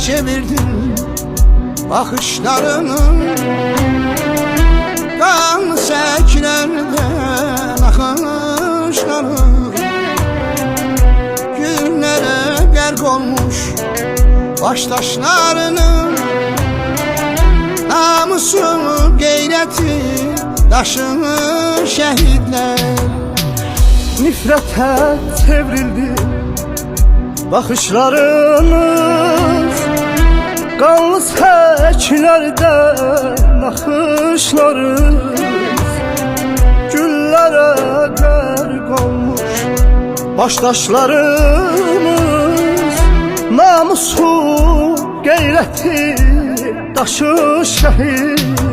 çevirdin bakışlarını, kan səklərdən akışları, günlərə qərq olmuş başdaşlarını, namusu qeyrəti daşını şəhidlər. Nifrətə çevrildi bakışlarınız, qanlı səklərdən naxışlarınız, güllərə qərq olmuş başdaşlarımız, namusu qeyrəti daşı şəhid.